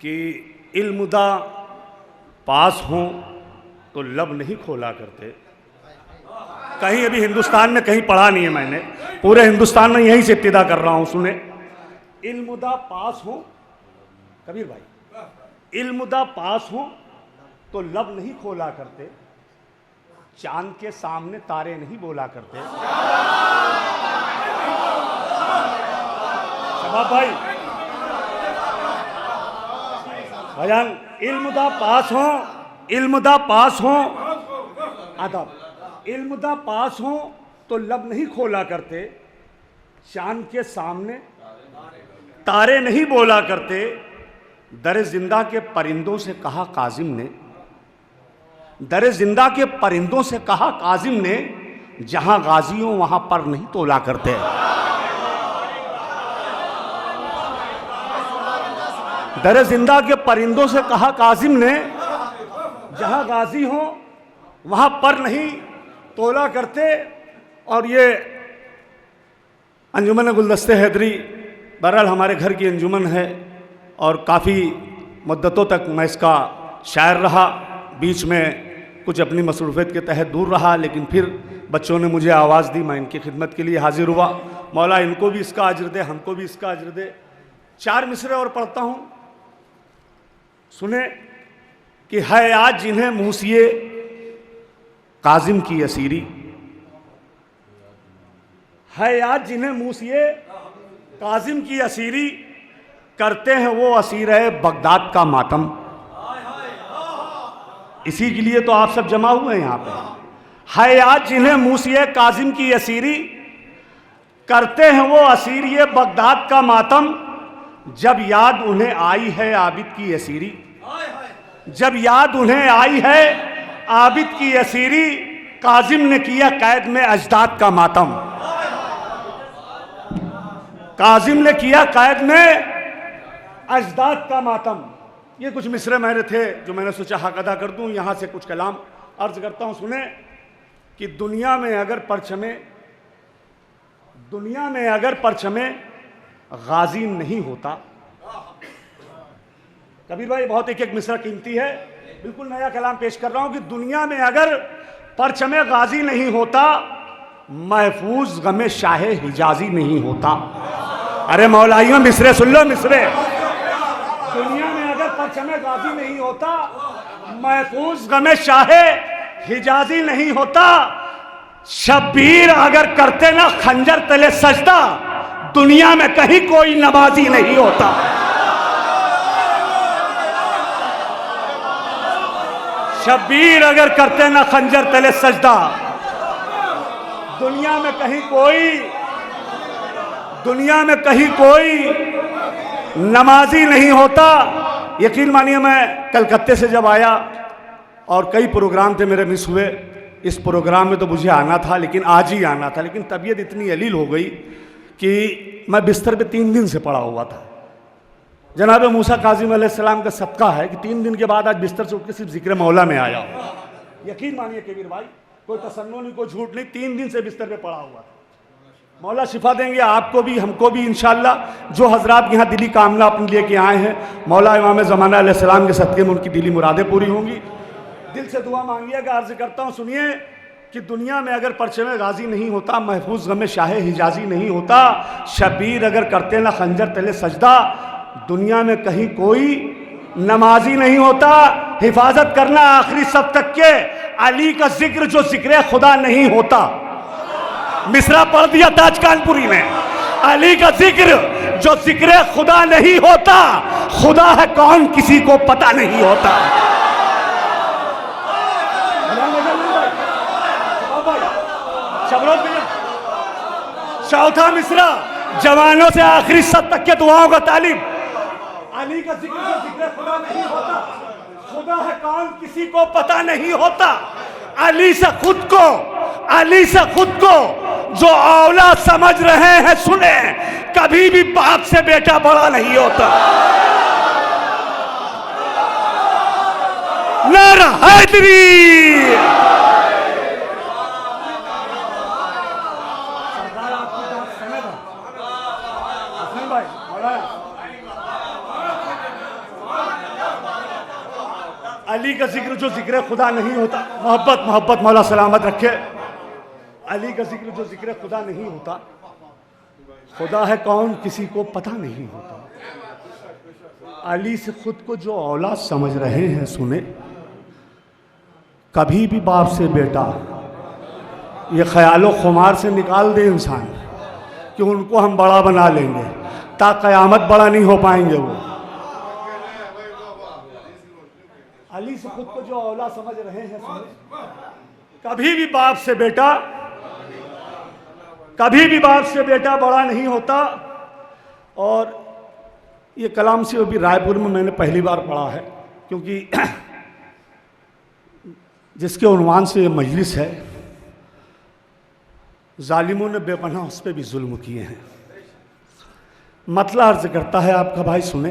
कि इल्मुदा पास हों तो लब नहीं खोला करते। कहीं अभी हिंदुस्तान में कहीं पढ़ा नहीं है मैंने, पूरे हिंदुस्तान में यहीं से इब्तिदा कर रहा हूं। सुने, इल्मुदा पास हो, कबीर भाई, इल्मुदा पास हो तो लब नहीं खोला करते, चांद के सामने तारे नहीं बोला करते। शबाब भाई, भजन, इल्मुदा पास हो, इल्मुदा पास हो, अदब, इल्मुदा पास हो तो लब नहीं खोला करते, चांद के सामने तारे नहीं बोला करते। दर जिंदा के परिंदों से कहा काजिम ने, दर जिंदा के परिंदों से कहा काजिम ने, जहां गाजियों वहां पर नहीं तोला करते। दर जिंदा के परिंदों से कहा काजिम ने, जहां गाजी हो वहां पर नहीं तोला करते। और ये अंजुमन गुलदस्ते हैदरी बहरहाल हमारे घर की अंजुमन है और काफ़ी मुद्दतों तक मैं इसका शायर रहा। बीच में कुछ अपनी मसरूफियत के तहत दूर रहा, लेकिन फिर बच्चों ने मुझे आवाज़ दी, मैं इनकी खिदमत के लिए हाजिर हुआ। मौला इनको भी इसका अज्र दे, हमको भी इसका अज्र दे। 4 मिसरे और पढ़ता हूँ, सुने कि है आज जिन्हें मूसिए काजिम की असीरी, है आज जिन्हें मूसिए काजिम की असीरी, करते हैं वो असीर है बगदाद का मातम। इसी के लिए तो आप सब जमा हुए हैं यहाँ पे। है आज जिन्हें मूसिए काजिम की असीरी, करते हैं वो असीर ये बगदाद का मातम। जब याद उन्हें आई है आबिद की असीरी, जब याद उन्हें आई है आबिद की असीरी, काजिम ने किया कैद में अजदाद का मातम। काजिम ने किया कैद में अजदाद का मातम। ये कुछ मिसरे मेरे थे जो मैंने सोचा हक अदा कर दूं। यहां से कुछ कलाम अर्ज करता हूं। सुने कि दुनिया में अगर परचमे गाजी नहीं होता, कबीर भाई बहुत एक मिसरा कीमती है, बिल्कुल नया कलाम पेश कर रहा हूं कि दुनिया में अगर परचमे गाजी नहीं होता, महफूज गमे शाहे हिजाजी नहीं होता। अरे मौलाइयों मिसरे सुन लो, मिसरे। दुनिया में अगर परचमे गाजी नहीं होता, महफूज गमे शाहे हिजाजी नहीं होता। शब्बीर अगर करते ना खंजर तले सजदा, दुनिया में कहीं कोई नमाजी नहीं होता। शब्बीर अगर करते ना खंजर तले सजदा, दुनिया में कहीं कोई नमाजी नहीं होता। यकीन मानिए, मैं कलकत्ते से जब आया और कई प्रोग्राम थे मेरे मिस हुए, इस प्रोग्राम में तो मुझे आना था, लेकिन आज ही आना था, लेकिन तबीयत इतनी अलील हो गई कि मैं बिस्तर पे 3 दिन से पड़ा हुआ था। जनाब मूसा काजिम अलैहिस्सलाम का सदका है कि 3 दिन के बाद आज बिस्तर से उठ के सिर्फ जिक्र मौला में आया। यकीन मानिए कबीर भाई, कोई तसन्नो नहीं, कोई झूठ नहीं, 3 दिन से बिस्तर पे पड़ा हुआ था। मौला शिफा देंगे आपको भी, हमको भी इंशाअल्लाह। जो हजरात यहाँ दिली कामना अपने लेके आए हैं, मौला इमाम ज़माना अलैहिस्सलाम के सदक़े में उनकी दिली मुरादें पूरी होंगी। दिल से दुआ मांगिएगा। अर्ज करता हूँ, सुनिए कि दुनिया में अगर परचमे गाजी नहीं होता, महफूज गमे शाहे हिजाजी नहीं होता। शबीर अगर करते ना खंजर तले सजदा, दुनिया में कहीं कोई नमाजी नहीं होता। हिफाजत करना आखिरी सब तक के अली का जिक्र जो जिक्र खुदा नहीं होता। मिसरा पढ़ दिया ताज कानपुरी ने। अली का जिक्र जो जिक्र खुदा नहीं होता, खुदा है कौन किसी को पता नहीं होता। चौथा मिसरा, जवानों से आखिरी सब तक के दुआओं का तालिब। अली का जिक्र जो जिक्र खुदा नहीं होता, खुदा है कौन किसी को पता नहीं होता। अली से खुद को जो औलाद समझ रहे हैं, सुने, कभी भी बाप से बेटा बड़ा नहीं होता। नारा हैदरी। अली का जिक्र जो जिक्र खुदा नहीं होता, मोहब्बत मोहब्बत मौला सलामत रखे। अली का जिक्र जो जिक्र खुदा नहीं होता, खुदा है कौन किसी को पता नहीं होता। अली से खुद को जो औलाद समझ रहे हैं सुने, कभी भी बाप से बेटा ये ख्यालो खुमार से निकाल दे इंसान कि उनको हम बड़ा बना लेंगे, ता क़यामत बड़ा नहीं हो पाएंगे वो। अली से खुद को जो औलाद समझ रहे हैं सुने, कभी भी बाप से बेटा, कभी भी बाप से बेटा बड़ा नहीं होता। और ये कलाम से अभी रायपुर में मैंने पहली बार पढ़ा है, क्योंकि जिसके उन्वान से ये मजलिस है, जालिमों ने बेपनाह उस पर भी जुल्म किए हैं। मतला अर्ज करता है आपका भाई सुने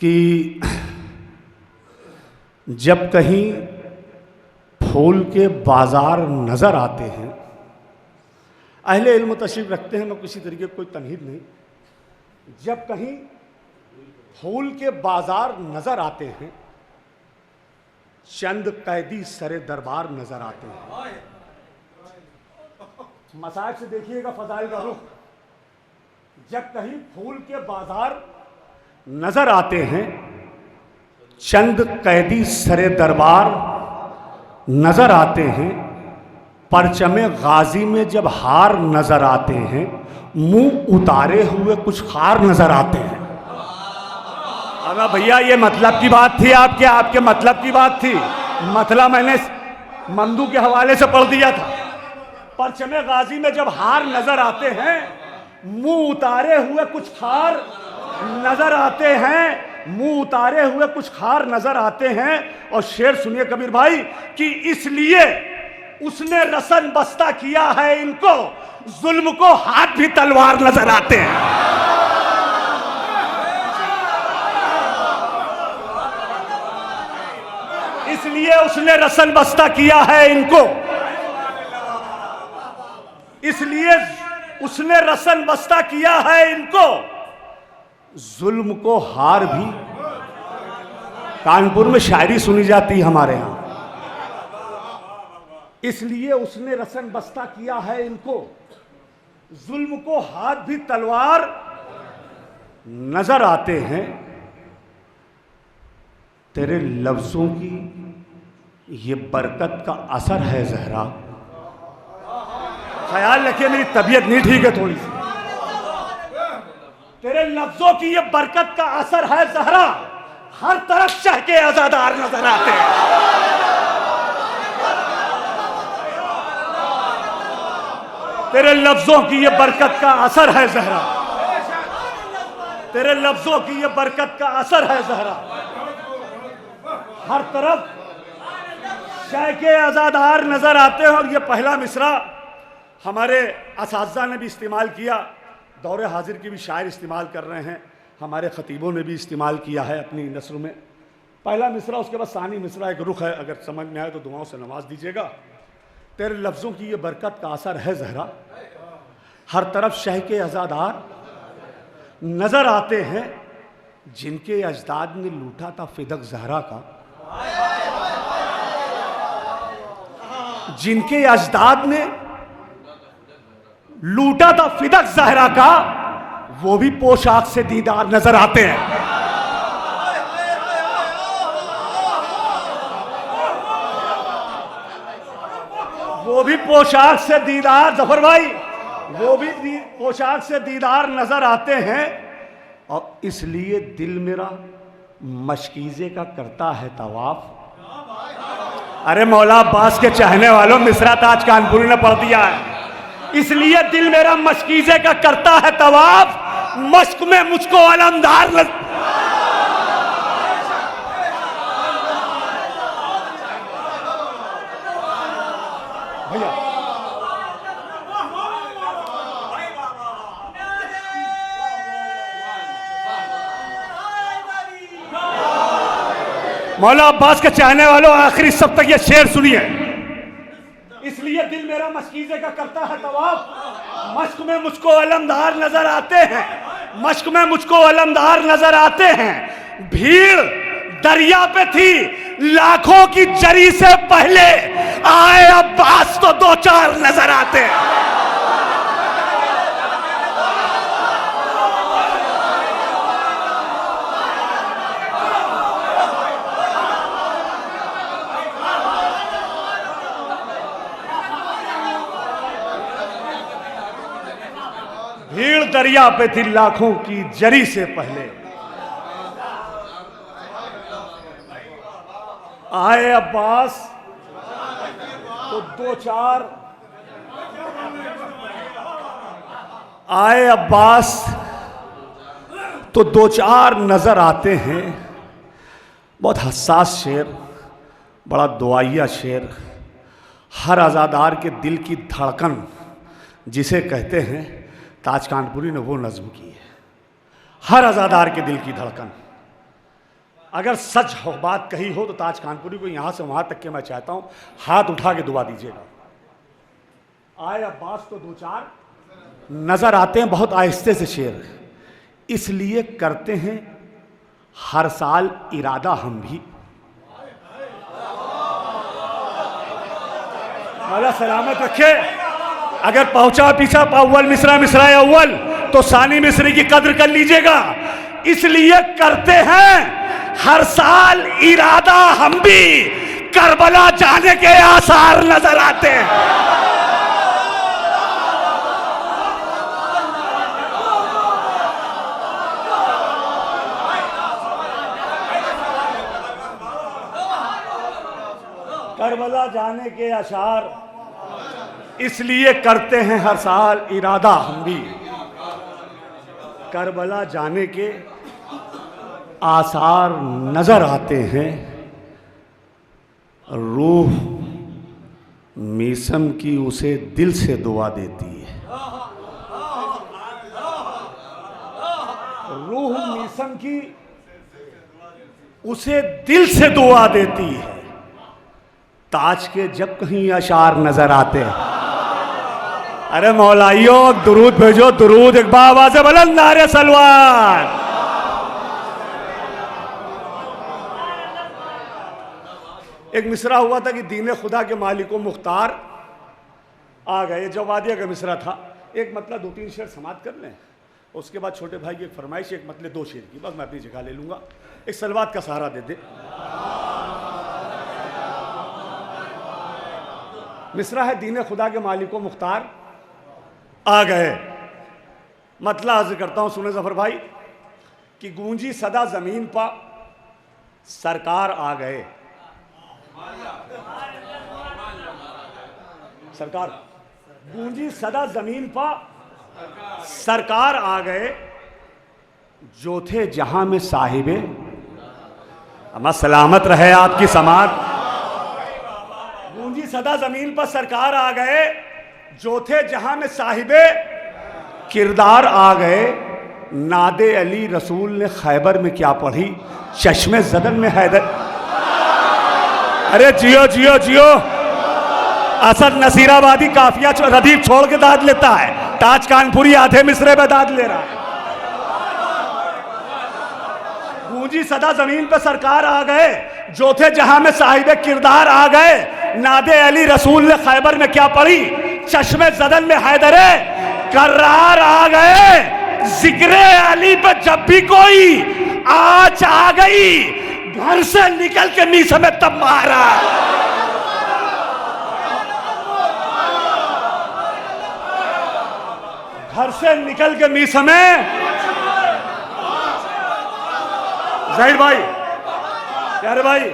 कि जब कहीं फूल के बाजार नजर आते हैं, अहले इल्म तशरीफ रखते हैं, मैं किसी तरीके कोई तनहीद नहीं, जब कहीं फूल के बाजार नजर आते हैं, चंद कैदी सरे दरबार नजर आते हैं। मसाइब से देखिएगा फजाइल का रुख। जब कहीं फूल के बाजार नजर आते हैं, चंद कैदी सरे दरबार नजर आते हैं, परचमे गाजी में जब हार नजर आते हैं, मुंह उतारे हुए कुछ खार नजर आते हैं। अरे भैया ये मतलब की बात थी, आपके मतलब की बात थी, मतलब मैंने मंदू के हवाले से पढ़ दिया था। परचमे गाजी में जब हार नजर आते हैं, मुंह उतारे हुए कुछ खार नजर आते हैं, मुंह उतारे हुए कुछ खार नजर आते हैं। और शेर सुनिए कबीर भाई कि इसलिए उसने रसन बस्ता किया है इनको, जुल्म को हाथ भी तलवार नजर आते हैं। इसलिए उसने रसन बस्ता किया है इनको, इसलिए उसने रसन बस्ता किया है इनको, जुल्म को हार भी। कानपुर में शायरी सुनी जाती हमारे यहां। इसलिए उसने रसन बस्ता किया है इनको, जुल्म को हाथ भी तलवार नजर आते हैं। तेरे लफ्जों की ये बरकत का असर है ज़हरा। ख्याल रखिए मेरी तबीयत नहीं ठीक है थोड़ी सी। तेरे लफ्जों की ये बरकत का असर है ज़हरा, हर तरफ चहके अज़ादार नजर आते हैं। तेरे लफ्जों की ये बरकत का असर है ज़हरा, तेरे लफ्जों की ये बरकत का असर है ज़हरा, हर तरफ चहके अज़ादार नजर आते हैं। और ये पहला मिसरा हमारे असातिज़ा ने भी इस्तेमाल किया, दौरे हाजिर की भी शायर इस्तेमाल कर रहे हैं, हमारे खतीबों ने भी इस्तेमाल किया है अपनी नस्र में। पहला मिसरा, उसके बाद सानी मिसरा एक रुख है, अगर समझ में आए तो दुआओं से नवाज दीजिएगा। तेरे लफ्ज़ों की ये बरकत का असर है ज़हरा, हर तरफ शह के अज़ादार नज़र आते हैं, जिनके अजदाद ने लूटा था फिदक ज़हरा का, जिनके अजदाद ने लूटा था फिदक ज़हरा का, वो भी पोशाक से दीदार नजर आते हैं। वो भी पोशाक से दीदार, जफर भाई, वो भी पोशाक से दीदार नजर आते हैं। और इसलिए दिल मेरा मशकीज़े का करता है तवाफ। अरे मौला अब्बास के चाहने वालों, मिसरा ताज कानपुरी ने पढ़ दिया है। इसलिए दिल मेरा मशकीज़े का करता है तवाफ, मश्क में मुझको अलमदार भैया मौला अब्बास के चाहने वालों, आखिरी सब तक ये शेर सुनिए। इसलिए दिल मेरा मशकीज़े का करता है तवाफ, मश्क में मुझको अलमदार नजर आते हैं, मश्क में मुझको अलमदार नजर आते हैं। भीड़ दरिया पे थी लाखों की जरी से पहले, आए अब्बास तो दो चार नजर आते हैं। भीड़ दरिया पे थी लाखों की जरी से पहले, आए अब्बास तो दो चार, आए अब्बास तो दो चार नजर आते हैं। बहुत हसास शेर, बड़ा दुआइया शेर, हर आज़ादार के दिल की धड़कन जिसे कहते हैं, ताज कानपुरी ने वो नज्म की है। हर आज़ादार के दिल की धड़कन। अगर सच हो बात कही हो तो ताज कानपुरी को यहां से वहां तक के मैं चाहता हूं हाथ उठा के दुआ दीजिएगा। आए अब्बास तो दो चार नजर आते हैं, बहुत आहिस्ते से शेर, इसलिए करते हैं हर साल इरादा हम भी। मौला सलामत रखे। अगर पहुंचा पीछा अव्वल मिसरा मिसरा अव्वल तो सानी मिसरी की कद्र कर लीजिएगा। इसलिए करते हैं हर साल इरादा हम भी, करबला जाने के आसार नजर आते हैं। करबला जाने के आसार, इसलिए करते हैं हर साल इरादा हम भी, करबला जाने के आसार नजर आते हैं। रूह मीसम की उसे दिल से दुआ देती है। रूह मीसम की उसे दिल से दुआ देती है। ताज के जब कहीं अशार नजर आते हैं, अरे मौलाइयों दुरूद भेजो, दुरूद एक आवाज़ बुलंद नारे सलवार। एक मिसरा हुआ था कि दीन खुदा के मालिको मुख्तार आ गए। जब वादिया का मिसरा था, एक मतलब दो तीन शेर समाप्त कर लें, उसके बाद छोटे भाई की एक फरमाइश, एक मतलब दो शेर की, बस मैं अपनी जगह ले लूंगा। एक सलवात का सहारा दे दे। मिसरा है दीन खुदा के मालिको मुख्तार आ गए। मतलब अर्ज करता हूं, सुने जफर भाई, कि गूंजी सदा जमीन पर सरकार आ गए। सरकार गूंजी सदा जमीन पर सरकार आ गए, जो थे जहां में साहिबे, अमा सलामत रहे आपकी समाज। गूंजी सदा जमीन पर सरकार आ गए, जो थे जहां में साहिबे किरदार आ गए। नादे अली रसूल ने खैबर में क्या पढ़ी, चश्मे जदन में हैदर। अरे जियो जियो जियो। असद नसीराबादी काफिया रदीफ छोड़ के दाद लेता है, ताज कानपुरी आधे मिसरे में दाद ले रहा है। गूंजी सदा जमीन पे सरकार आ गए, जो थे जहां में साहिबे किरदार आ गए। नादे अली रसूल ने खैबर में क्या पढ़ी, चश्मे जदन में हैदरे करार आ गए। जिक्रे अली पे जब भी कोई आज आ गई, घर से निकल के मीस में तब मारा। घर से निकल के मीस में, जाहिर भाई, प्यारे भाई,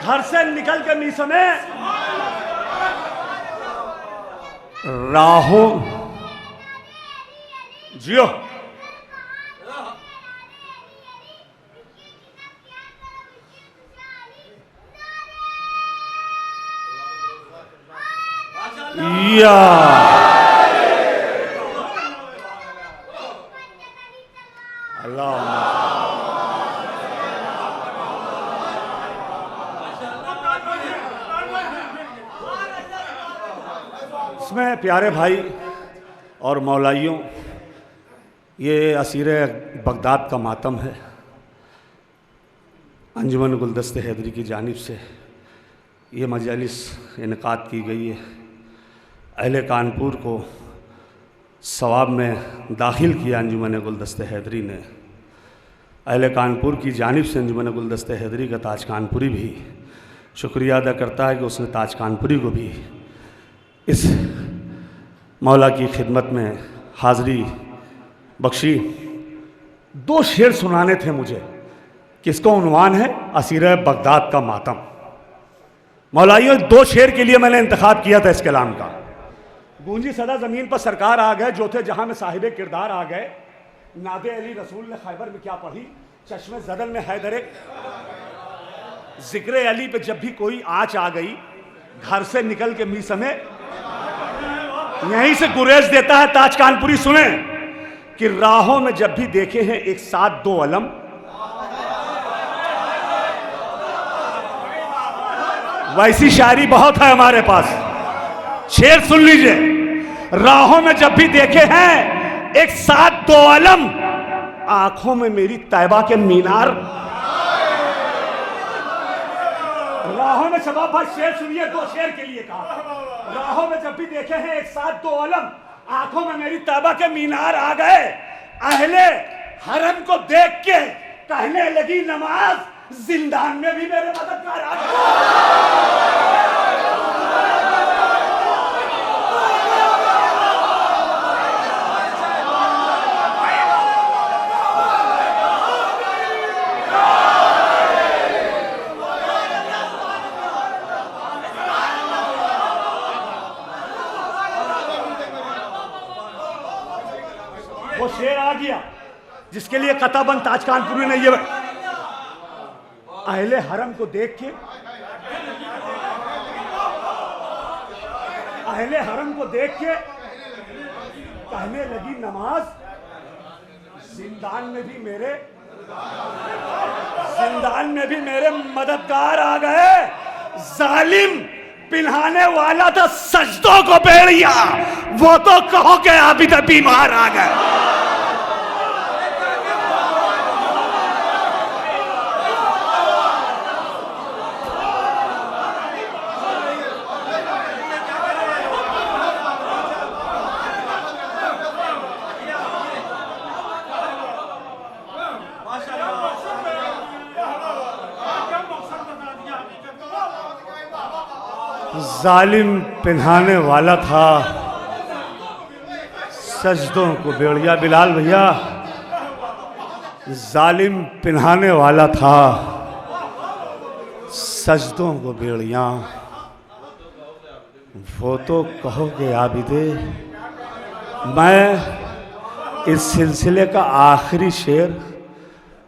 घर से निकल के मीस में राहों जियो। या अल्लाह। इसमें प्यारे भाई और मौलाइयों, ये असीर बगदाद का मातम है। अंजुमन गुलदस्ते हैदरी की जानिब से ये मजलिस इनकाद की गई है। अहले कानपुर को सवाब में दाखिल किया अंजुमन गुलदस्ते हैदरी ने। अहले कानपुर की जानिब से अंजुमन गुलदस्ते हैदरी का ताज कानपुरी भी शुक्रिया अदा करता है कि उसने ताज कानपुरी को भी इस मौला की खिदमत में हाज़री बख्शी। 2 शेर सुनाने थे मुझे, किसका उन्वान है असीर बगदाद का मातम। मौलाइयों 2 शेर के लिए मैंने इंतखाब किया था इस कलाम का। गूंजी सदा ज़मीन पर सरकार आ गए, जो थे जहां में साहिब किरदार आ गए। नादे अली रसूल ने खैबर में क्या पढ़ी, चश्मे ज़दन में हैदर जिक्र अली पे जब भी कोई आँच आ गई, घर से निकल के मी समय यहीं से गुरेज देता है ताज कानपुरी। सुने कि राहों में जब भी देखे हैं एक साथ 2 अलम, वैसी शायरी बहुत है हमारे पास। शेर सुन लीजिए, राहों में जब भी देखे हैं एक साथ 2 अलम, आंखों में मेरी तैबा के मीनार। राहों में शबाब भाई शेर सुनिए, 2 शेर के लिए कहा। राहों में जब भी देखे हैं एक साथ 2 अलम, आंखों में मेरी तैबा के मीनार आ गए। अहले हरम को देख के कहने लगी नमाज, जिंदान में भी मेरे मददगार आ गए। वो शेर आ गया जिसके लिए कताबंद ताज कानपुरी ने ये अहले हरम को देख के, अहले हरम को देख के कहने लगी नमाज, जिंदान में भी मेरे मददगार आ गए। जालिम पिन्हाने वाला था सजदों को बेड़िया, वो तो कहो के अभी तक बीमार आ गए। जालिम पिन्हाने वाला था सजदों को बेड़िया। बिलाल भैया, जालिम पिन्हाने वाला था सजदों को बेड़िया, वो तो कहोगे आबिदे। मैं इस सिलसिले का आखिरी शेर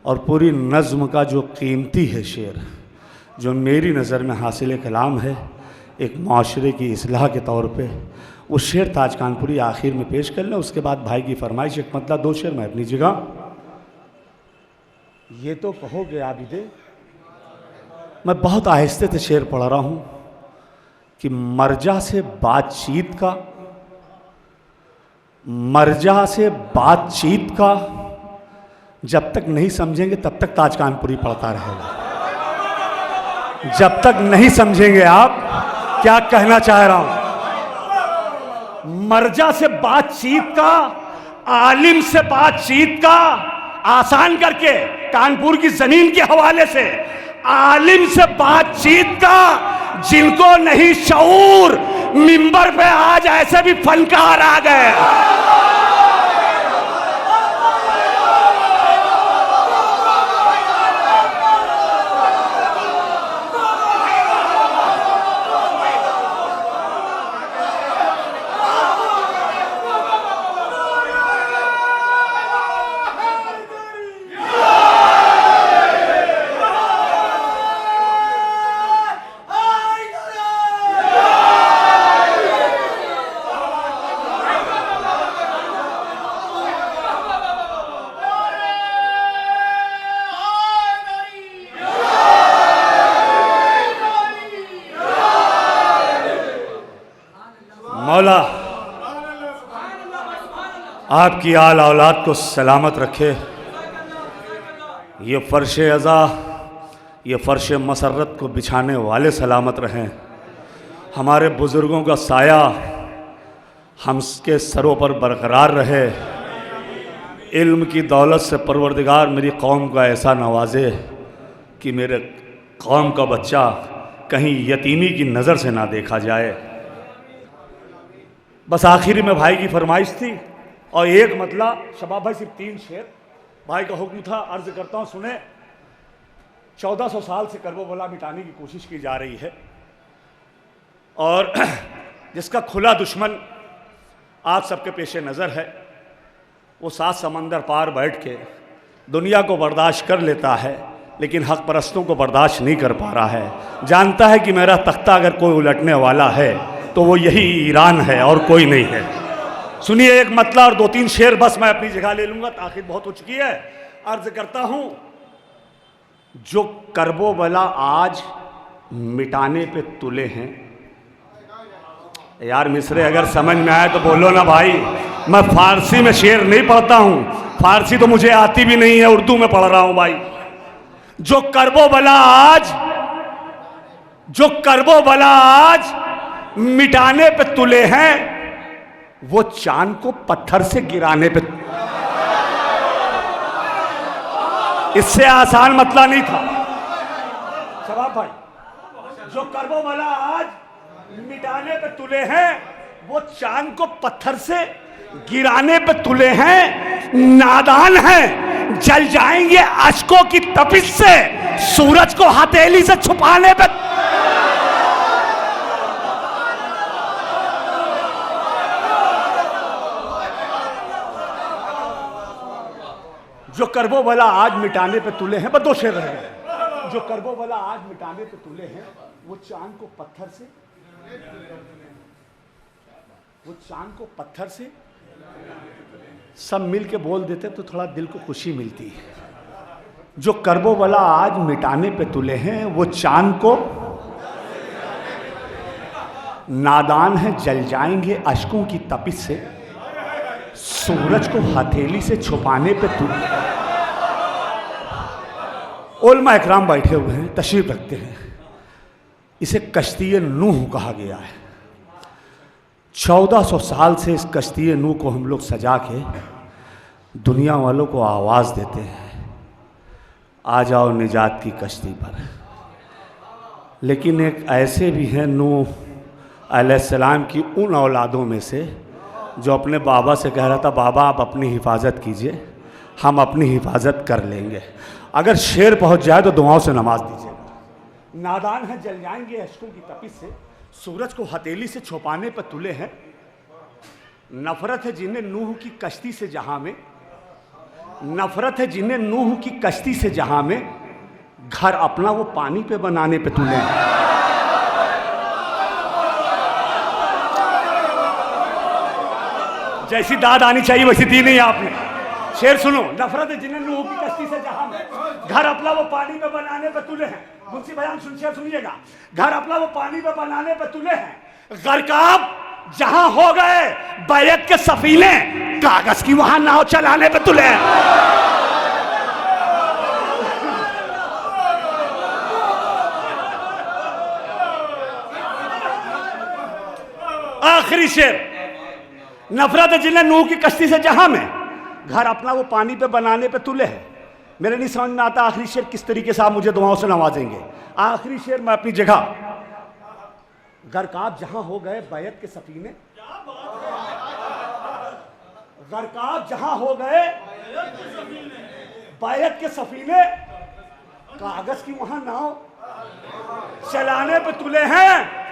और पूरी नज़्म का जो कीमती है शेर, जो मेरी नज़र में हासिल कलाम है एक माशरे की इस्लाह के तौर पे, वो शेर ताज कानपुरी आखिर में पेश कर लें। उसके बाद भाई की फरमाइश एक मतलब 2 शेर मैं अपनी जगह। ये तो कहोगे आबिदे, मैं बहुत आहिस्ते से शेर पढ़ रहा हूँ कि मर्जा से बातचीत का जब तक नहीं समझेंगे तब तक ताज कानपुरी पढ़ता रहेगा। जब तक नहीं समझेंगे आप क्या कहना चाह रहा हूं। मर्जा से बातचीत का, आलिम से बातचीत का, आसान करके कानपुर की जमीन के हवाले से आलिम से बातचीत का, जिनको नहीं शऊर, मिंबर पे आज ऐसे भी फनकार आ गए। मौला आपकी आल औलाद को सलामत रखे। ये फर्श अज़ा, ये फ़र्श मसरत को बिछाने वाले सलामत रहें। हमारे बुज़ुर्गों का साया हमके सरों पर बरकरार रहे। इल्म की दौलत से परवरदिगार मेरी कौम का ऐसा नवाजे कि मेरे कौम का बच्चा कहीं यतीमी की नज़र से ना देखा जाए। बस आखिरी में भाई की फरमाइश थी और एक मतलब शबाब भाई सिर्फ 3 शेर भाई का हुक्म था, अर्ज करता हूँ सुने। 1400 साल से कर्बो बला मिटाने की कोशिश की जा रही है और जिसका खुला दुश्मन आज सबके पेश नज़र है, वो 7 समंदर पार बैठ के दुनिया को बर्दाश्त कर लेता है लेकिन हक परस्तों को बर्दाश्त नहीं कर पा रहा है। जानता है कि मेरा तख्ता अगर कोई उलटने वाला है तो वो यही ईरान है और कोई नहीं है। सुनिए एक मतलब और 2-3 शेर बस मैं अपनी जगह ले लूँगा, ताखिर बहुत हो चुकी है। अर्ज करता हूँ, जो कर्बो बला आज मिटाने पे तुले हैं। यार मिसरे अगर समझ में आए तो बोलो ना भाई। मैं फारसी में शेर नहीं पढ़ता हूँ, फारसी तो मुझे आती भी नहीं है, उर्दू में पढ़ रहा हूँ भाई। जो कर्बो बला आज मिटाने पे तुले हैं, वो चांद को पत्थर से गिराने पे। इससे आसान मतला नहीं था शबाब भाई। जो कर्बो बला आज मिटाने पे तुले हैं, वो चांद को पत्थर से गिराने पे तुले हैं। नादान हैं, जल जाएंगे अश्कों की तपिश से, सूरज को हथेली से छुपाने पे। जो कर्बो बला आज मिटाने पे तुले हैं, बस 2 शेर रह गए। जो कर्बो बला आज मिटाने पे तुले हैं, वो चांद को पत्थर से सब मिल के बोल देते तो थोड़ा दिल को खुशी मिलती है। जो कर्बो बला आज मिटाने पे तुले हैं, वो चांद को नादान है, जल जाएंगे अश्कों की तपिश से, सूरज को हथेली से छुपाने पे तुले। उलमा इकराम बैठे हुए हैं, तशरीफ रखते हैं। इसे कश्ती नूह कहा गया है। 1400 साल से इस कश्ती नूह को हम लोग सजा के दुनिया वालों को आवाज़ देते हैं, आ जाओ निजात की कश्ती पर। लेकिन एक ऐसे भी हैं नूह अलैहिस्सलाम की उन औलादों में से जो अपने बाबा से कह रहा था, बाबा आप अपनी हिफाजत कीजिए, हम अपनी हिफाजत कर लेंगे। अगर शेर पहुंच जाए तो दुआओं से नमाज दीजिएगा। नादान है, जल जाएंगे अश्कों की तपिश से, सूरज को हथेली से छुपाने पर तुले हैं। नफरत है जिन्हें नूह की कश्ती से जहां में, नफरत है जिन्हें नूह की कश्ती से जहां में, घर अपना वो पानी पे बनाने पे तुले हैं। जैसी दाद आनी चाहिए वैसी दी नहीं आपने। शेर सुनो। नफरत है जिन्हें नूह की कश्ती से जहां में, घर अपना वो पानी पे बनाने पे तुले हैं। मुंशी बयान सुनिएगा। घर अपना वो पानी पे बनाने पे तुले हैं। गरकाब जहां हो गए बैत के सफीने, कागज की वहां नाव चलाने पे तुले हैं। आखिरी शेर। नफरत है जिन्हें नूह की कश्ती से जहां में, घर अपना वो पानी पे बनाने पे तुले हैं। मेरे नहीं समझ में आता आखिरी शेर किस तरीके से आप मुझे दुआओं से नवाजेंगे। आखिरी शेर मैं अपनी जगह। गरकाब जहां हो गए बैत के सफीने, गरकाब जहां हो गए बैत के सफीने, कागज की वहां नाव चलाने पे तुले हैं।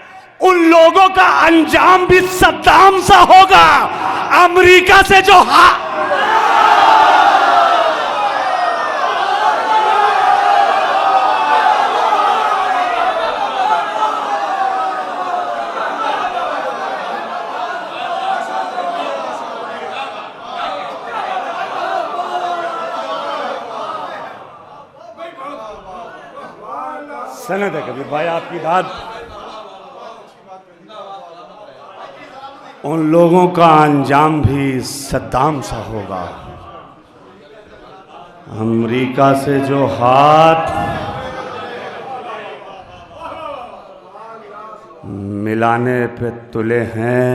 उन लोगों का अंजाम भी सद्दाम सा होगा, अमेरिका से जो सनद है कबीर भाई आपकी बात। उन लोगों का अंजाम भी सद्दाम सा होगा, अमेरिका से जो हाथ मिलाने पे तुले हैं,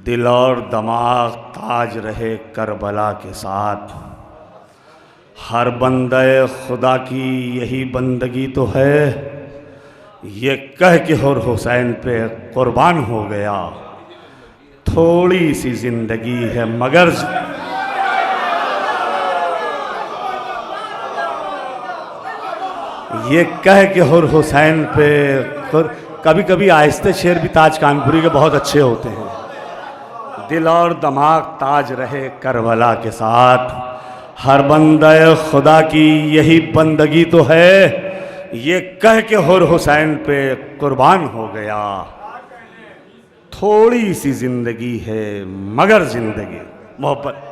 दिल और दिमाग ताज रहे करबला के साथ। हर बंदे खुदा की यही बंदगी तो है, ये कह के और हुसैन पे कुर्बान हो गया। थोड़ी सी जिंदगी है मगर ये कह के और हुसैन पे कभी कभी आहिस्ते शेर भी ताज कानपुरी के बहुत अच्छे होते हैं। दिल और दिमाग ताज रहे करबला के साथ, हर बंदे खुदा की यही बंदगी तो है, ये कह के और हुसैन पे कुर्बान हो गया। थोड़ी सी जिंदगी है मगर जिंदगी मोहब्बत